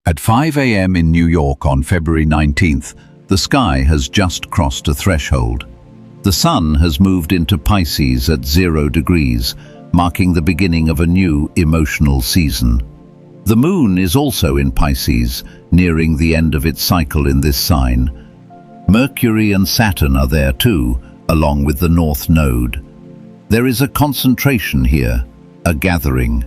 At 5 a.m. in New York on February 19th, the sky has just crossed a threshold. The sun has moved into Pisces at 0 degrees, marking the beginning of a new emotional season. The moon is also in Pisces, nearing the end of its cycle in this sign. Mercury and Saturn are there too, along with the North Node. There is a concentration here, a gathering.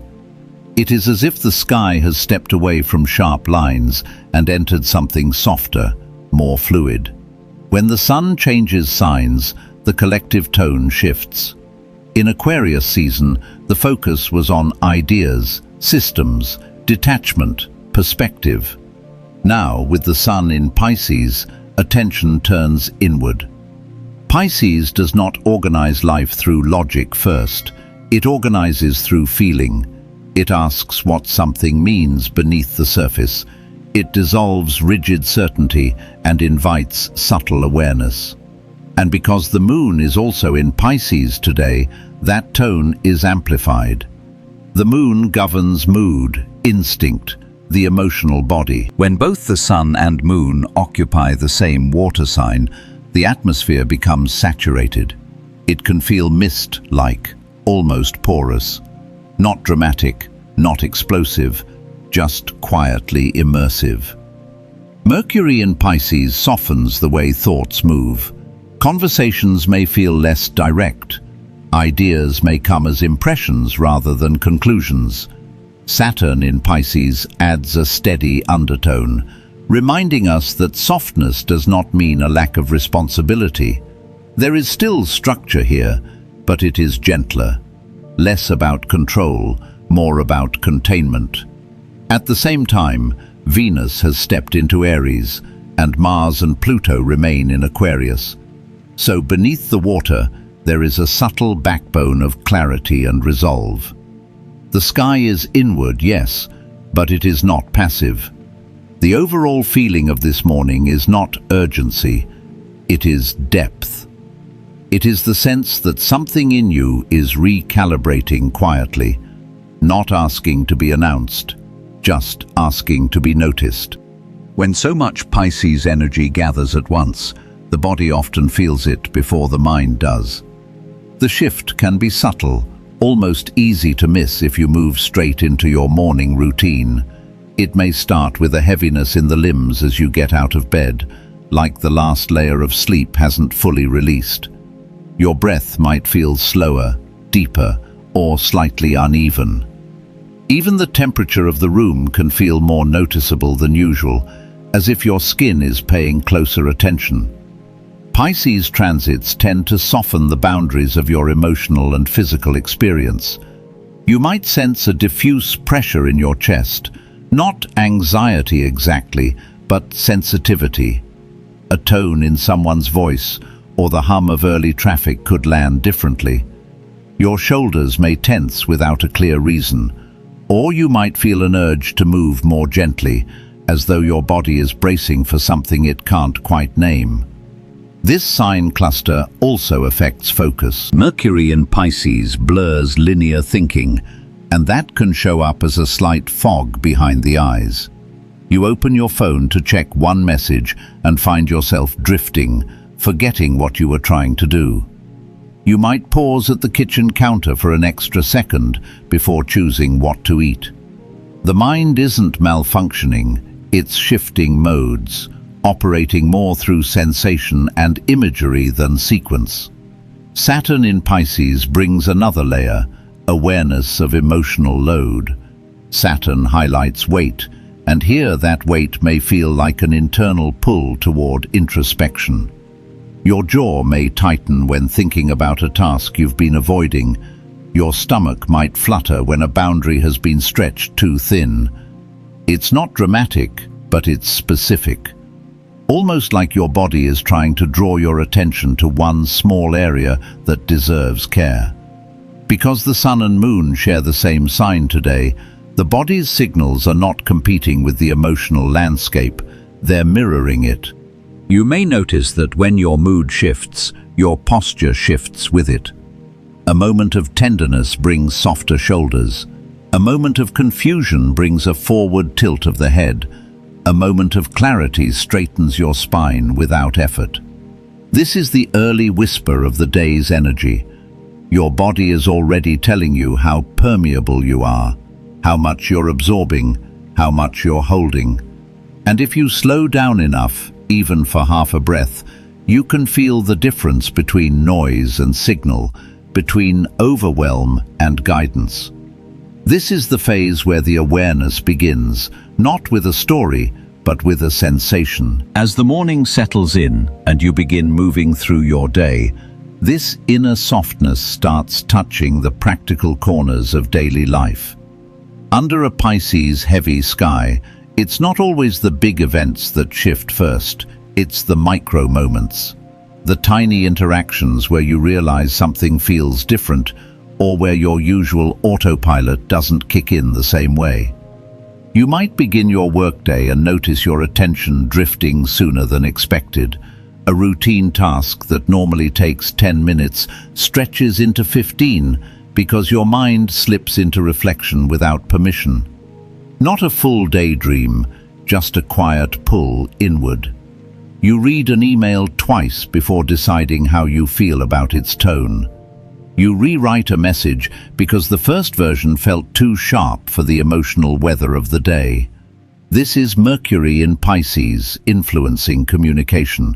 It is as if the sky has stepped away from sharp lines and entered something softer, more fluid. When the sun changes signs, the collective tone shifts. In Aquarius season, the focus was on ideas, systems, detachment, perspective. Now, with the sun in Pisces, attention turns inward. Pisces does not organize life through logic first. It organizes through feeling. It asks what something means beneath the surface. It dissolves rigid certainty and invites subtle awareness. And because the moon is also in Pisces today, that tone is amplified. The moon governs mood, instinct, the emotional body. When both the sun and moon occupy the same water sign, the atmosphere becomes saturated. It can feel mist-like, almost porous. Not dramatic, not explosive, just quietly immersive. Mercury in Pisces softens the way thoughts move. Conversations may feel less direct. Ideas may come as impressions rather than conclusions. Saturn in Pisces adds a steady undertone, reminding us that softness does not mean a lack of responsibility. There is still structure here, but it is gentler. Less about control, more about containment. At the same time, Venus has stepped into Aries, and Mars and Pluto remain in Aquarius. So beneath the water, there is a subtle backbone of clarity and resolve. The sky is inward, yes, but it is not passive. The overall feeling of this morning is not urgency, it is depth. It is the sense that something in you is recalibrating quietly, not asking to be announced, just asking to be noticed. When so much Pisces energy gathers at once, the body often feels it before the mind does. The shift can be subtle, almost easy to miss if you move straight into your morning routine. It may start with a heaviness in the limbs as you get out of bed, like the last layer of sleep hasn't fully released. Your breath might feel slower, deeper, or slightly uneven. Even the temperature of the room can feel more noticeable than usual, as if your skin is paying closer attention. Pisces transits tend to soften the boundaries of your emotional and physical experience. You might sense a diffuse pressure in your chest, not anxiety exactly, but sensitivity. A tone in someone's voice or the hum of early traffic could land differently. Your shoulders may tense without a clear reason, or you might feel an urge to move more gently, as though your body is bracing for something it can't quite name. This sign cluster also affects focus. Mercury in Pisces blurs linear thinking, and that can show up as a slight fog behind the eyes. You open your phone to check one message and find yourself drifting, forgetting what you were trying to do. You might pause at the kitchen counter for an extra second before choosing what to eat. The mind isn't malfunctioning, it's shifting modes, operating more through sensation and imagery than sequence. Saturn in Pisces brings another layer, awareness of emotional load. Saturn highlights weight, and here that weight may feel like an internal pull toward introspection. Your jaw may tighten when thinking about a task you've been avoiding. Your stomach might flutter when a boundary has been stretched too thin. It's not dramatic, but it's specific. Almost like your body is trying to draw your attention to one small area that deserves care. Because the sun and moon share the same sign today, the body's signals are not competing with the emotional landscape, they're mirroring it. You may notice that when your mood shifts, your posture shifts with it. A moment of tenderness brings softer shoulders. A moment of confusion brings a forward tilt of the head, A moment of clarity straightens your spine without effort. This is the early whisper of the day's energy. Your body is already telling you how permeable you are, how much you're absorbing, how much you're holding. And if you slow down enough, even for half a breath, you can feel the difference between noise and signal, between overwhelm and guidance. This is the phase where the awareness begins, not with a story, but with a sensation. As the morning settles in and you begin moving through your day, this inner softness starts touching the practical corners of daily life. Under a Pisces heavy sky, it's not always the big events that shift first, it's the micro moments. The tiny interactions where you realize something feels different, or where your usual autopilot doesn't kick in the same way. You might begin your workday and notice your attention drifting sooner than expected. A routine task that normally takes 10 minutes stretches into 15 because your mind slips into reflection without permission. Not a full daydream, just a quiet pull inward. You read an email twice before deciding how you feel about its tone. You rewrite a message because the first version felt too sharp for the emotional weather of the day. This is Mercury in Pisces influencing communication.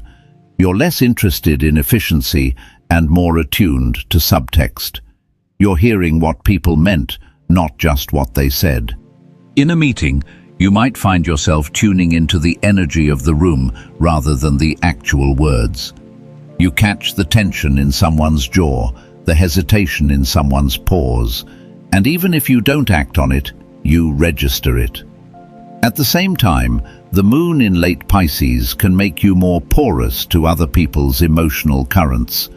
You're less interested in efficiency and more attuned to subtext. You're hearing what people meant, not just what they said. In a meeting, you might find yourself tuning into the energy of the room rather than the actual words. You catch the tension in someone's jaw, the hesitation in someone's pause, and even if you don't act on it, you register it. At the same time, the moon in late Pisces can make you more porous to other people's emotional currents.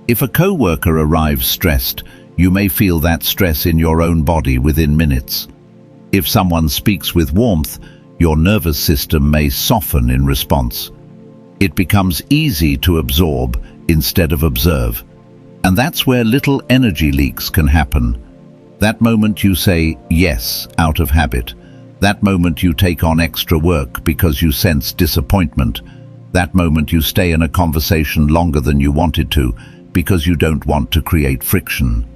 If a co-worker arrives stressed, you may feel that stress in your own body within minutes. If someone speaks with warmth, your nervous system may soften in response. It becomes easy to absorb instead of observe. And that's where little energy leaks can happen. That moment you say yes out of habit. That moment you take on extra work because you sense disappointment. That moment you stay in a conversation longer than you wanted to because you don't want to create friction.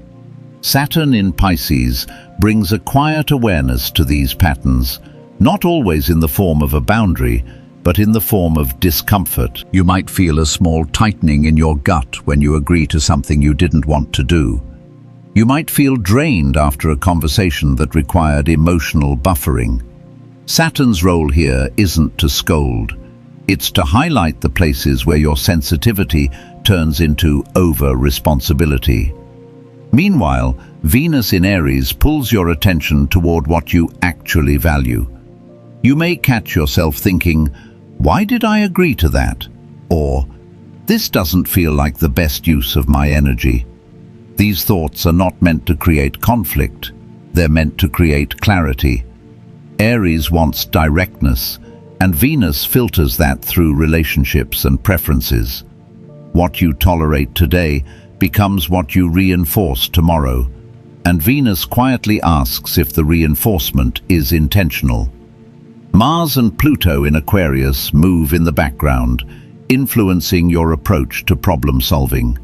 Saturn in Pisces brings a quiet awareness to these patterns, not always in the form of a boundary, but in the form of discomfort. You might feel a small tightening in your gut when you agree to something you didn't want to do. You might feel drained after a conversation that required emotional buffering. Saturn's role here isn't to scold. It's to highlight the places where your sensitivity turns into over-responsibility. Meanwhile, Venus in Aries pulls your attention toward what you actually value. You may catch yourself thinking, "Why did I agree to that?" Or, "This doesn't feel like the best use of my energy." These thoughts are not meant to create conflict, they're meant to create clarity. Aries wants directness, and Venus filters that through relationships and preferences. What you tolerate today becomes what you reinforce tomorrow, and Venus quietly asks if the reinforcement is intentional. Mars and Pluto in Aquarius move in the background, influencing your approach to problem solving.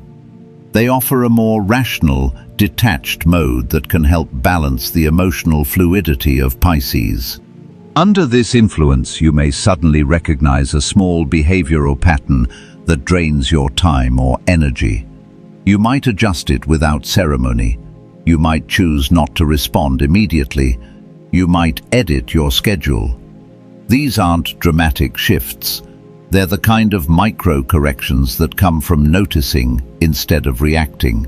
They offer a more rational, detached mode that can help balance the emotional fluidity of Pisces. Under this influence, you may suddenly recognize a small behavioral pattern that drains your time or energy. You might adjust it without ceremony. You might choose not to respond immediately. You might edit your schedule. These aren't dramatic shifts. They're the kind of micro-corrections that come from noticing instead of reacting.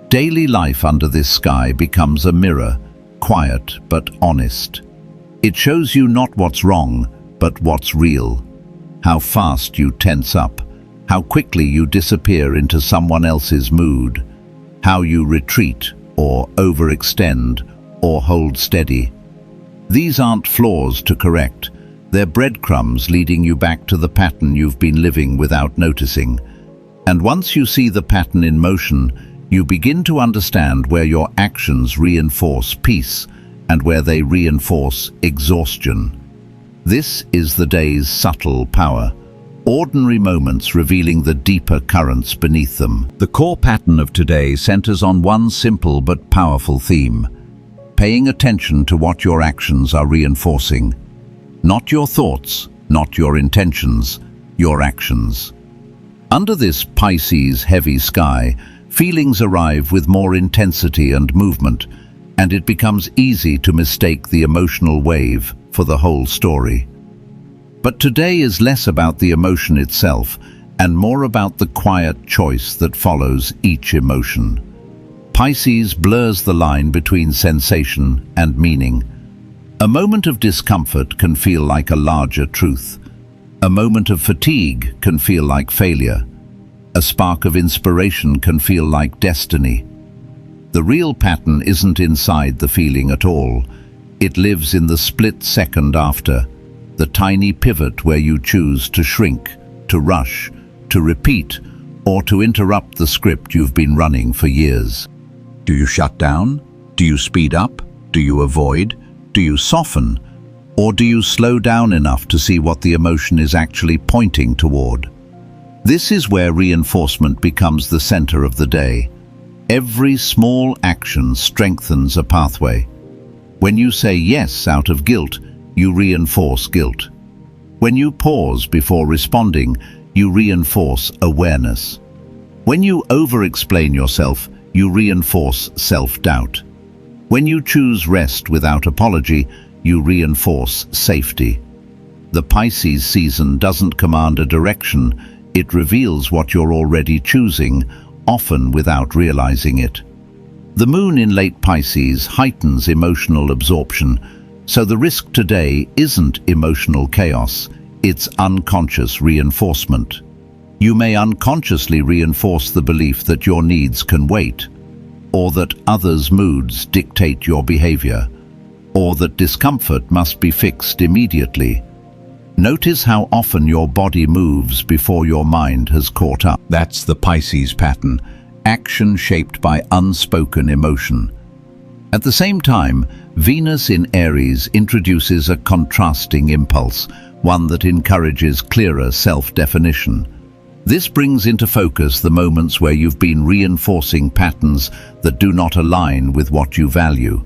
Daily life under this sky becomes a mirror, quiet but honest. It shows you not what's wrong, but what's real. How fast you tense up, how quickly you disappear into someone else's mood, how you retreat or overextend or hold steady. These aren't flaws to correct. They're breadcrumbs leading you back to the pattern you've been living without noticing. And once you see the pattern in motion, you begin to understand where your actions reinforce peace and where they reinforce exhaustion. This is the day's subtle power. Ordinary moments revealing the deeper currents beneath them. The core pattern of today centers on one simple but powerful theme: paying attention to what your actions are reinforcing. Not your thoughts, not your intentions, your actions. Under this Pisces heavy sky, feelings arrive with more intensity and movement, and it becomes easy to mistake the emotional wave for the whole story. But today is less about the emotion itself and more about the quiet choice that follows each emotion. Pisces blurs the line between sensation and meaning. A moment of discomfort can feel like a larger truth. A moment of fatigue can feel like failure. A spark of inspiration can feel like destiny. The real pattern isn't inside the feeling at all. It lives in the split second after, the tiny pivot where you choose to shrink, to rush, to repeat, or to interrupt the script you've been running for years. Do you shut down? Do you speed up? Do you avoid? Do you soften? Or do you slow down enough to see what the emotion is actually pointing toward? This is where reinforcement becomes the center of the day. Every small action strengthens a pathway. When you say yes out of guilt, you reinforce guilt. When you pause before responding, you reinforce awareness. When you over-explain yourself, you reinforce self-doubt. When you choose rest without apology, you reinforce safety. The Pisces season doesn't command a direction, it reveals what you're already choosing, often without realizing it. The moon in late Pisces heightens emotional absorption, so the risk today isn't emotional chaos, it's unconscious reinforcement. You may unconsciously reinforce the belief that your needs can wait, or that others' moods dictate your behavior, or that discomfort must be fixed immediately. Notice how often your body moves before your mind has caught up. That's the Pisces pattern, action shaped by unspoken emotion. At the same time, Venus in Aries introduces a contrasting impulse, one that encourages clearer self-definition. This brings into focus the moments where you've been reinforcing patterns that do not align with what you value.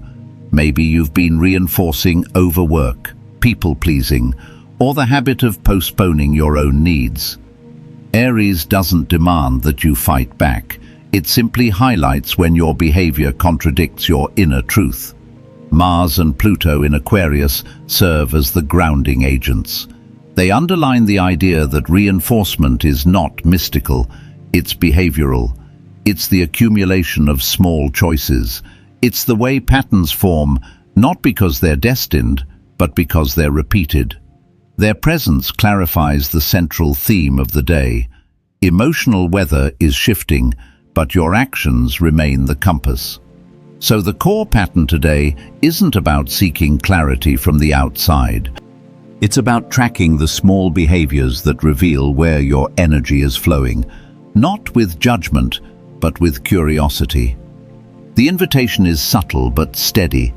Maybe you've been reinforcing overwork, people-pleasing, or the habit of postponing your own needs. Aries doesn't demand that you fight back. It simply highlights when your behavior contradicts your inner truth. Mars and Pluto in Aquarius serve as the grounding agents. They underline the idea that reinforcement is not mystical, it's behavioral. It's the accumulation of small choices. It's the way patterns form, not because they're destined, but because they're repeated. Their presence clarifies the central theme of the day. Emotional weather is shifting, but your actions remain the compass. So the core pattern today isn't about seeking clarity from the outside. It's about tracking the small behaviors that reveal where your energy is flowing, not with judgment, but with curiosity. The invitation is subtle but steady.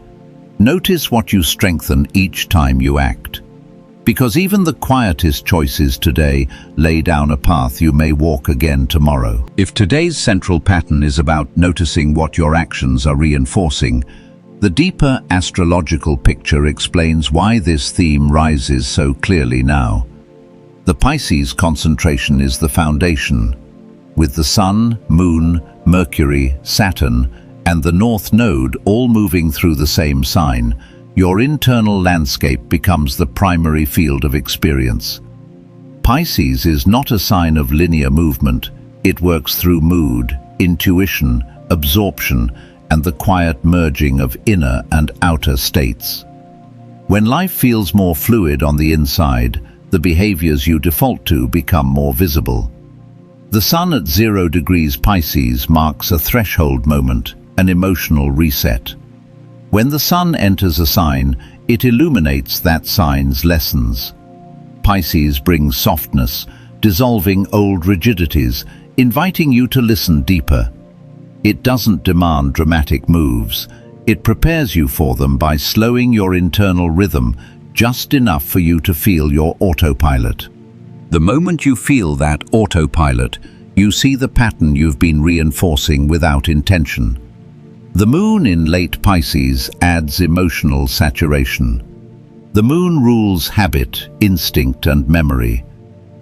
Notice what you strengthen each time you act. Because even the quietest choices today lay down a path you may walk again tomorrow. If today's central pattern is about noticing what your actions are reinforcing, the deeper astrological picture explains why this theme rises so clearly now. The Pisces concentration is the foundation. With the Sun, Moon, Mercury, Saturn, and the North Node all moving through the same sign, your internal landscape becomes the primary field of experience. Pisces is not a sign of linear movement. It works through mood, intuition, absorption, and the quiet merging of inner and outer states. When life feels more fluid on the inside, the behaviors you default to become more visible. The Sun at 0 degrees Pisces marks a threshold moment, an emotional reset. When the Sun enters a sign, it illuminates that sign's lessons. Pisces brings softness, dissolving old rigidities, inviting you to listen deeper. It doesn't demand dramatic moves. It prepares you for them by slowing your internal rhythm, just enough for you to feel your autopilot. The moment you feel that autopilot, you see the pattern you've been reinforcing without intention. The moon in late Pisces adds emotional saturation. The moon rules habit, instinct, and memory.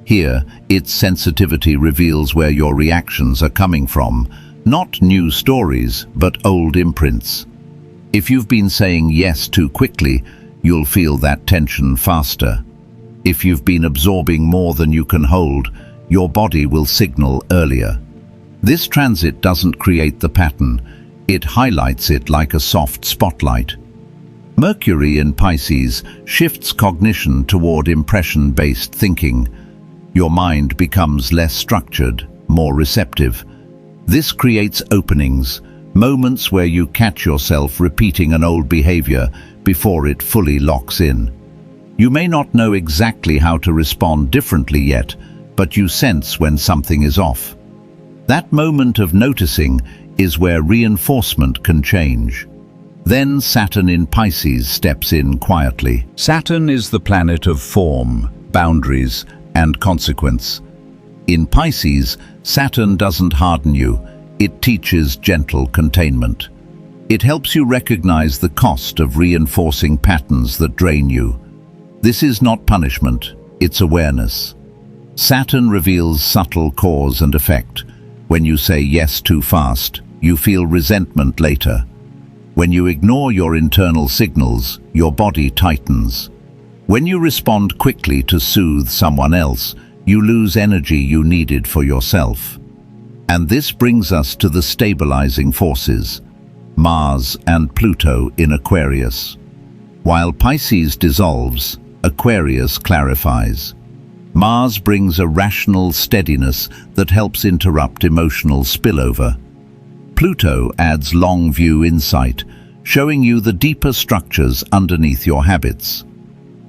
Here, its sensitivity reveals where your reactions are coming from, not new stories, but old imprints. If you've been saying yes too quickly, you'll feel that tension faster. If you've been absorbing more than you can hold, your body will signal earlier. This transit doesn't create the pattern, it highlights it like a soft spotlight. Mercury in Pisces shifts cognition toward impression-based thinking. Your mind becomes less structured, more receptive. This creates openings, moments where you catch yourself repeating an old behavior before it fully locks in. You may not know exactly how to respond differently yet, but you sense when something is off. That moment of noticing is where reinforcement can change. Then Saturn in Pisces steps in quietly. Saturn is the planet of form, boundaries, and consequence. In Pisces, Saturn doesn't harden you, it teaches gentle containment. It helps you recognize the cost of reinforcing patterns that drain you. This is not punishment, it's awareness. Saturn reveals subtle cause and effect. When you say yes too fast, you feel resentment later. When you ignore your internal signals, your body tightens. When you respond quickly to soothe someone else, you lose energy you needed for yourself. And this brings us to the stabilizing forces, Mars and Pluto in Aquarius. While Pisces dissolves, Aquarius clarifies. Mars brings a rational steadiness that helps interrupt emotional spillover. Pluto adds long-view insight, showing you the deeper structures underneath your habits.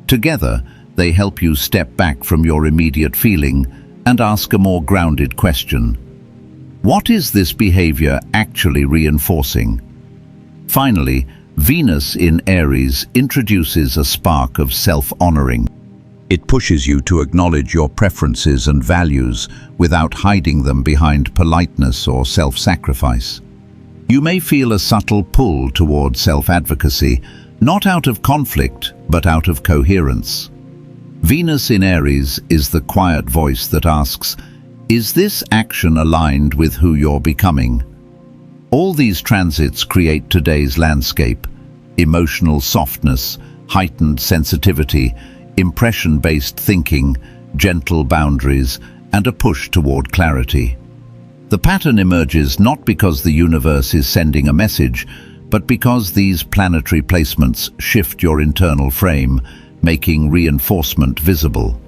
Together, they help you step back from your immediate feeling and ask a more grounded question. What is this behavior actually reinforcing? Finally, Venus in Aries introduces a spark of self-honoring. It pushes you to acknowledge your preferences and values without hiding them behind politeness or self-sacrifice. You may feel a subtle pull toward self-advocacy, not out of conflict, but out of coherence. Venus in Aries is the quiet voice that asks, is this action aligned with who you're becoming? All these transits create today's landscape: emotional softness, heightened sensitivity, impression-based thinking, gentle boundaries, and a push toward clarity. The pattern emerges not because the universe is sending a message, but because these planetary placements shift your internal frame, making reinforcement visible.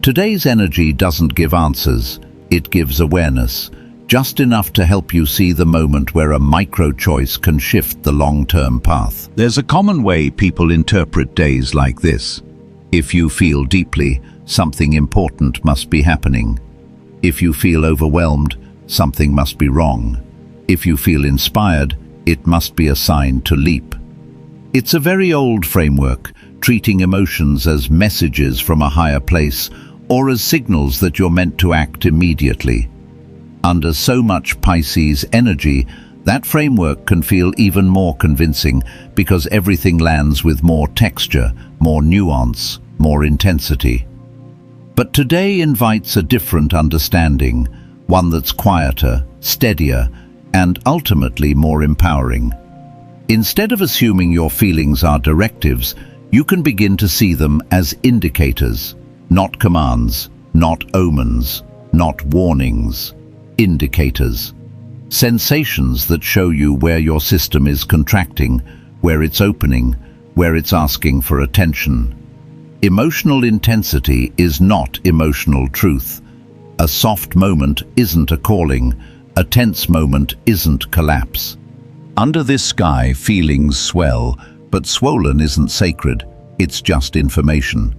Today's energy doesn't give answers, it gives awareness, just enough to help you see the moment where a micro-choice can shift the long-term path. There's a common way people interpret days like this. If you feel deeply, something important must be happening. If you feel overwhelmed, something must be wrong. If you feel inspired, it must be a sign to leap. It's a very old framework, treating emotions as messages from a higher place or as signals that you're meant to act immediately. Under so much Pisces energy, that framework can feel even more convincing because everything lands with more texture, more nuance, more intensity. But today invites a different understanding, one that's quieter, steadier, and ultimately more empowering. Instead of assuming your feelings are directives, you can begin to see them as indicators, not commands, not omens, not warnings. Indicators. Sensations that show you where your system is contracting, where it's opening, where it's asking for attention. Emotional intensity is not emotional truth. A soft moment isn't a calling. A tense moment isn't collapse. Under this sky, feelings swell, but swollen isn't sacred. It's just information.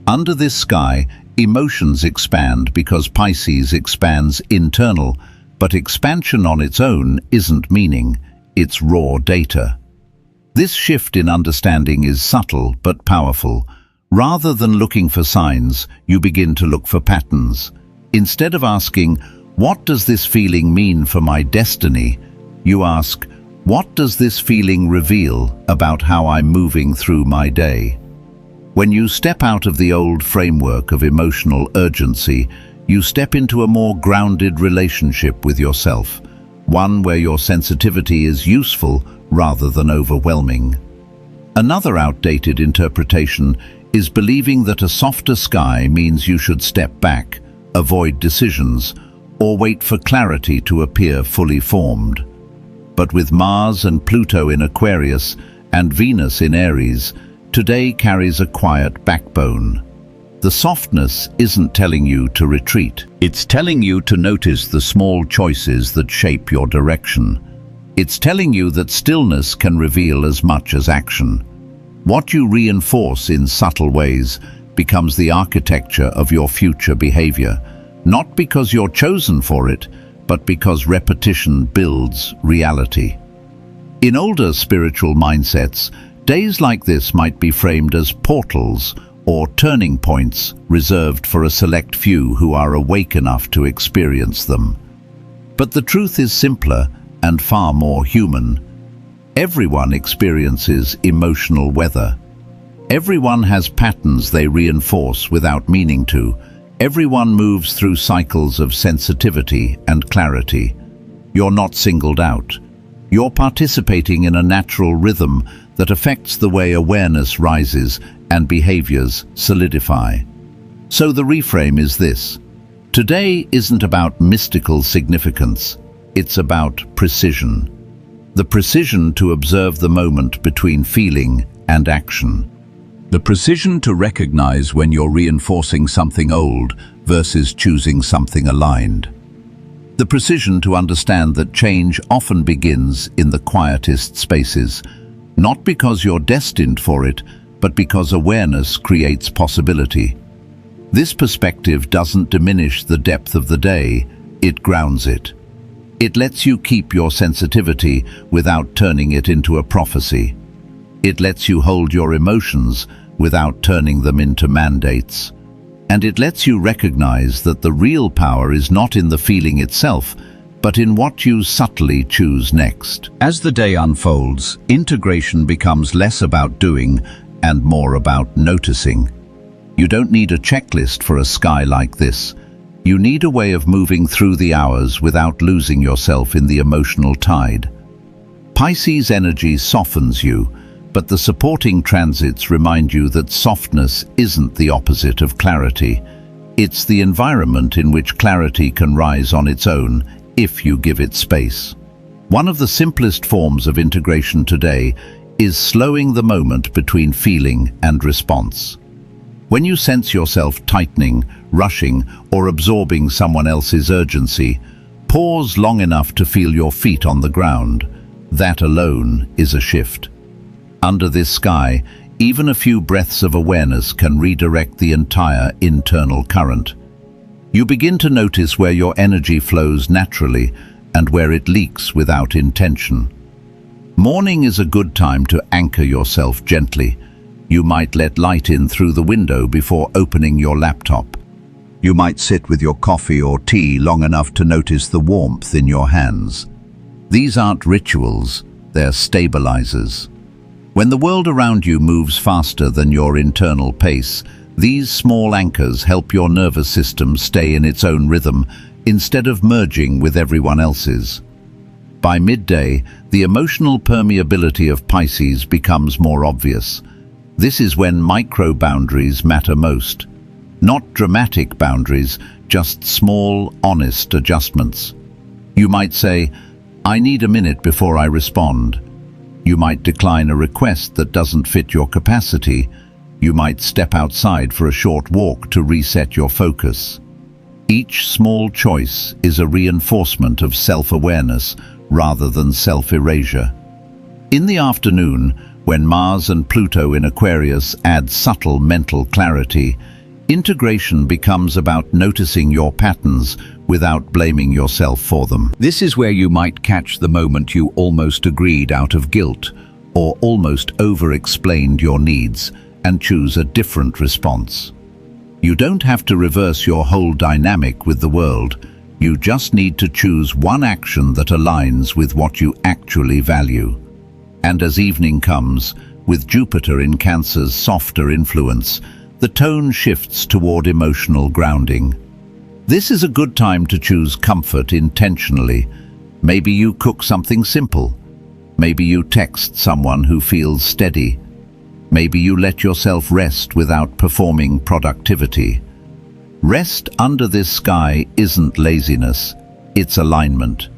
Under this sky, emotions expand because Pisces expands internal, but expansion on its own isn't meaning, it's raw data. This shift in understanding is subtle but powerful. Rather than looking for signs, you begin to look for patterns. Instead of asking, "What does this feeling mean for my destiny?" you ask, "What does this feeling reveal about how I'm moving through my day?" When you step out of the old framework of emotional urgency, you step into a more grounded relationship with yourself, one where your sensitivity is useful rather than overwhelming. Another outdated interpretation is believing that a softer sky means you should step back, avoid decisions, or wait for clarity to appear fully formed. But with Mars and Pluto in Aquarius and Venus in Aries, today carries a quiet backbone. The softness isn't telling you to retreat. It's telling you to notice the small choices that shape your direction. It's telling you that stillness can reveal as much as action. What you reinforce in subtle ways becomes the architecture of your future behavior, not because you're chosen for it, but because repetition builds reality. In older spiritual mindsets, days like this might be framed as portals or turning points reserved for a select few who are awake enough to experience them. But the truth is simpler and far more human. Everyone experiences emotional weather. Everyone has patterns they reinforce without meaning to. Everyone moves through cycles of sensitivity and clarity. You're not singled out. You're participating in a natural rhythm that affects the way awareness rises and behaviors solidify. So the reframe is this: today isn't about mystical significance, it's about precision. The precision to observe the moment between feeling and action. The precision to recognize when you're reinforcing something old versus choosing something aligned. The precision to understand that change often begins in the quietest spaces, not because you're destined for it, but because awareness creates possibility. This perspective doesn't diminish the depth of the day, it grounds it. It lets you keep your sensitivity without turning it into a prophecy. It lets you hold your emotions without turning them into mandates. And it lets you recognize that the real power is not in the feeling itself, but in what you subtly choose next. As the day unfolds, integration becomes less about doing and more about noticing. You don't need a checklist for a sky like this. You need a way of moving through the hours without losing yourself in the emotional tide. Pisces energy softens you, but the supporting transits remind you that softness isn't the opposite of clarity. It's the environment in which clarity can rise on its own if you give it space. One of the simplest forms of integration today is slowing the moment between feeling and response. When you sense yourself tightening, rushing, or absorbing someone else's urgency, pause long enough to feel your feet on the ground. That alone is a shift. Under this sky, even a few breaths of awareness can redirect the entire internal current. You begin to notice where your energy flows naturally and where it leaks without intention. Morning is a good time to anchor yourself gently. You might let light in through the window before opening your laptop. You might sit with your coffee or tea long enough to notice the warmth in your hands. These aren't rituals, they're stabilizers. When the world around you moves faster than your internal pace, these small anchors help your nervous system stay in its own rhythm instead of merging with everyone else's. By midday, the emotional permeability of Pisces becomes more obvious. This is when micro-boundaries matter most. Not dramatic boundaries, just small, honest adjustments. You might say, "I need a minute before I respond." You might decline a request that doesn't fit your capacity. You might step outside for a short walk to reset your focus. Each small choice is a reinforcement of self-awareness rather than self-erasure. In the afternoon, when Mars and Pluto in Aquarius add subtle mental clarity, integration becomes about noticing your patterns without blaming yourself for them. This is where you might catch the moment you almost agreed out of guilt, or almost over-explained your needs and choose a different response. You don't have to reverse your whole dynamic with the world. You just need to choose one action that aligns with what you actually value. And as evening comes, with Jupiter in Cancer's softer influence, the tone shifts toward emotional grounding. This is a good time to choose comfort intentionally. Maybe you cook something simple. Maybe you text someone who feels steady. Maybe you let yourself rest without performing productivity. Rest under this sky isn't laziness, it's alignment.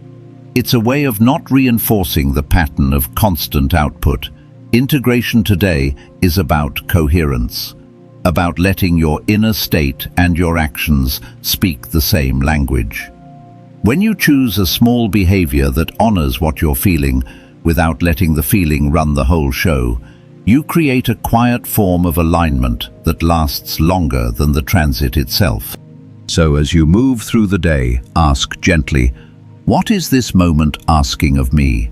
It's a way of not reinforcing the pattern of constant output. Integration today is about coherence, about letting your inner state and your actions speak the same language. When you choose a small behavior that honors what you're feeling without letting the feeling run the whole show, you create a quiet form of alignment that lasts longer than the transit itself. So as you move through the day, ask gently, what is this moment asking of me?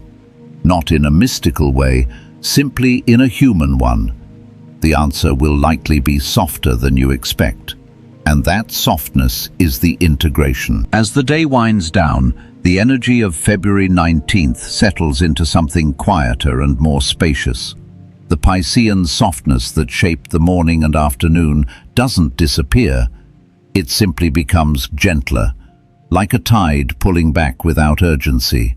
Not in a mystical way, simply in a human one. The answer will likely be softer than you expect. And that softness is the integration. As the day winds down, the energy of February 19th settles into something quieter and more spacious. The Piscean softness that shaped the morning and afternoon doesn't disappear. It simply becomes gentler, like a tide pulling back without urgency.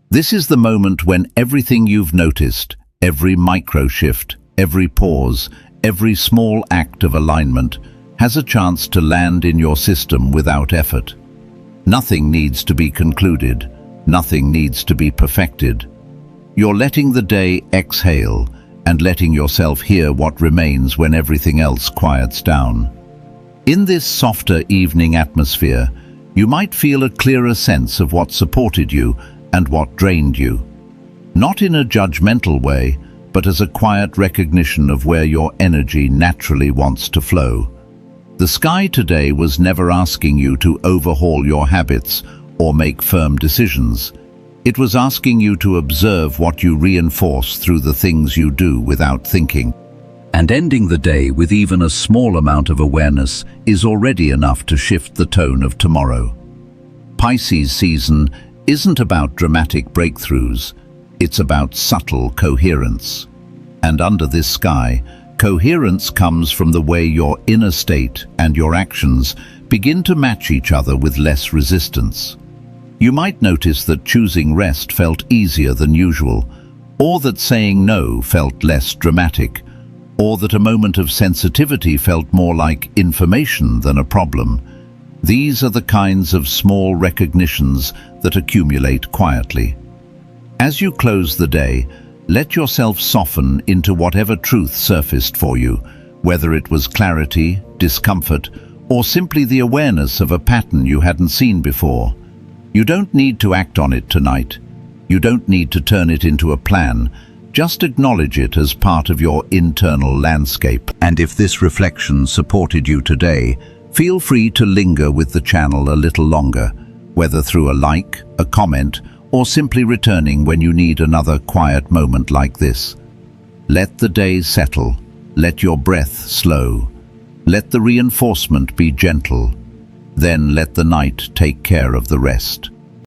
This is the moment when everything you've noticed, every micro-shift, every pause, every small act of alignment, has a chance to land in your system without effort. Nothing needs to be concluded. Nothing needs to be perfected. You're letting the day exhale and letting yourself hear what remains when everything else quiets down. In this softer evening atmosphere, you might feel a clearer sense of what supported you and what drained you. Not in a judgmental way, but as a quiet recognition of where your energy naturally wants to flow. The sky today was never asking you to overhaul your habits or make firm decisions. It was asking you to observe what you reinforce through the things you do without thinking. And ending the day with even a small amount of awareness is already enough to shift the tone of tomorrow. Pisces season isn't about dramatic breakthroughs, it's about subtle coherence. And under this sky, coherence comes from the way your inner state and your actions begin to match each other with less resistance. You might notice that choosing rest felt easier than usual, or that saying no felt less dramatic, or that a moment of sensitivity felt more like information than a problem. These are the kinds of small recognitions that accumulate quietly. As you close the day, let yourself soften into whatever truth surfaced for you, whether it was clarity, discomfort, or simply the awareness of a pattern you hadn't seen before. You don't need to act on it tonight. You don't need to turn it into a plan. Just acknowledge it as part of your internal landscape. And if this reflection supported you today, feel free to linger with the channel a little longer, whether through a like, a comment, or simply returning when you need another quiet moment like this. Let the day settle. Let your breath slow. Let the reinforcement be gentle. Then let the night take care of the rest.